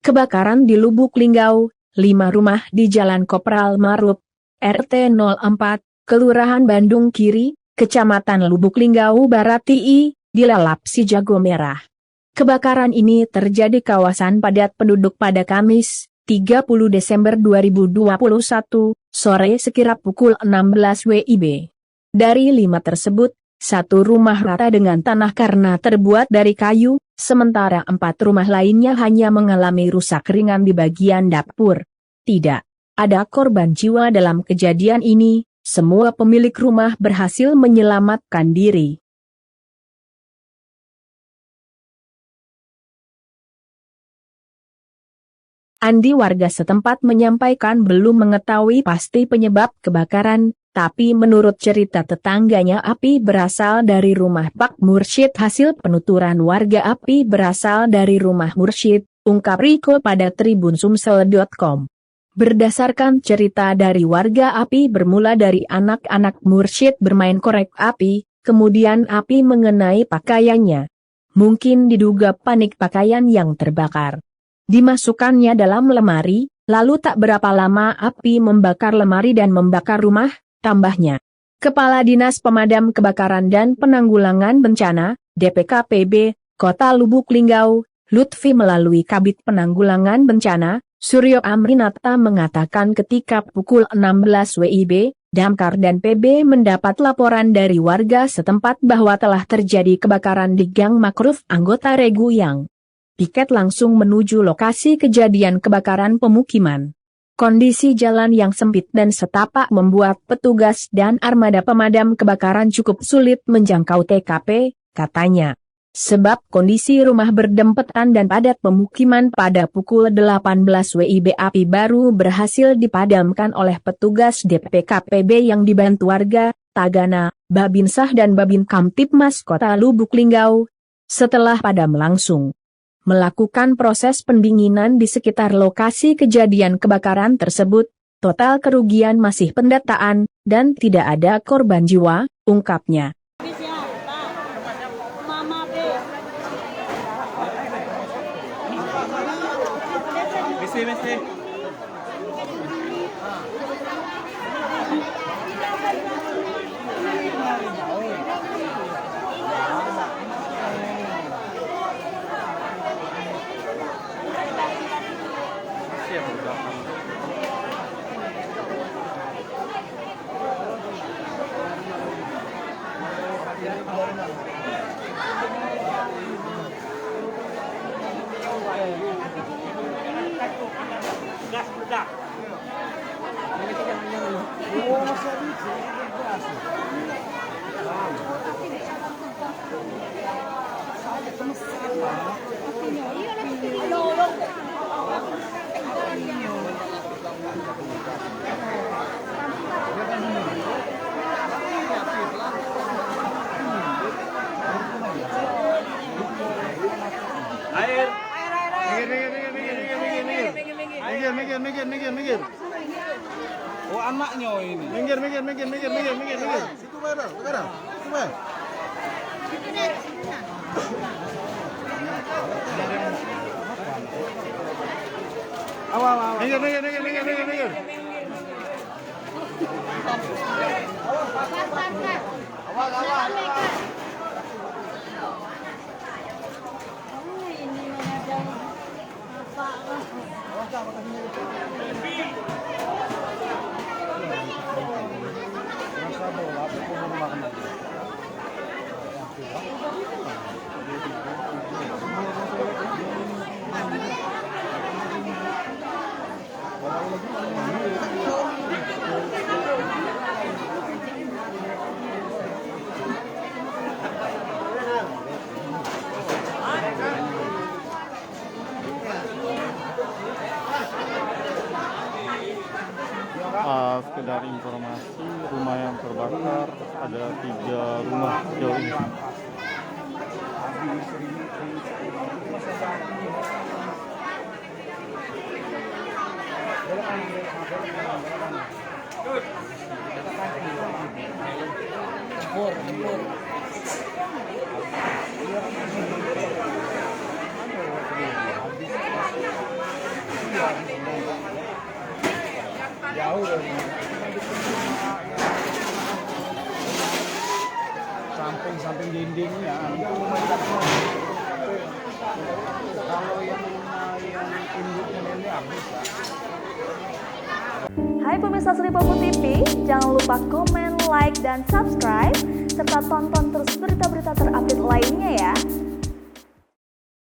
Kebakaran di Lubuk Linggau, 5 rumah di Jalan Kopral Marup, RT 04, Kelurahan Bandung Kiri, Kecamatan Lubuk Linggau Barat TI, dilalap si jago merah. Kebakaran ini terjadi kawasan padat penduduk pada Kamis, 30 Desember 2021, sore sekira pukul 16 WIB. Dari 5 tersebut, 1 rumah rata dengan tanah karena terbuat dari kayu, sementara 4 rumah lainnya hanya mengalami rusak ringan di bagian dapur. Tidak ada korban jiwa dalam kejadian ini, semua pemilik rumah berhasil menyelamatkan diri. Andi, warga setempat, menyampaikan belum mengetahui pasti penyebab kebakaran, tapi menurut cerita tetangganya api berasal dari rumah Pak Mursyid. Hasil penuturan warga api berasal dari rumah Mursyid, ungkap Riko pada TribunSumsel.com. Berdasarkan cerita dari warga, api bermula dari anak-anak Mursyid bermain korek api, kemudian api mengenai pakaiannya. Mungkin diduga panik pakaian yang terbakar. Dimasukkannya dalam lemari, lalu tak berapa lama api membakar lemari dan membakar rumah, tambahnya. Kepala Dinas Pemadam Kebakaran dan Penanggulangan Bencana, DPKPB, Kota Lubuk Linggau, Lutfi, melalui Kabid Penanggulangan Bencana, Suryo Amrinata, mengatakan ketika pukul 16 WIB, Damkar dan PB mendapat laporan dari warga setempat bahwa telah terjadi kebakaran di Gang Makruf. Anggota Regu yang piket langsung menuju lokasi kejadian kebakaran pemukiman. Kondisi jalan yang sempit dan setapak membuat petugas dan armada pemadam kebakaran cukup sulit menjangkau TKP, katanya. Sebab kondisi rumah berdempetan dan padat pemukiman. Pada pukul 18 WIB api baru berhasil dipadamkan oleh petugas DPKPB yang dibantu warga, Tagana, Babinsah dan Babin Kamtipmas Kota Lubuk Linggau. Setelah padam langsung melakukan proses pendinginan di sekitar lokasi kejadian kebakaran tersebut, total kerugian masih pendataan, dan tidak ada korban jiwa, ungkapnya. Minggir. Oh, anaknya ini. Minggir. Situ barang, sekarang. Situ barang. Awal. Minggir. Awal. Sekedar informasi, rumah yang terbakar ada 3 rumah sejauh ini. Jauh dari samping dindingnya itu meningkat semua. Kalau yang induknya ini habis lah. Hai pemirsa Sri Popo TV, jangan lupa komen, like, dan subscribe, serta tonton terus berita-berita terupdate lainnya ya.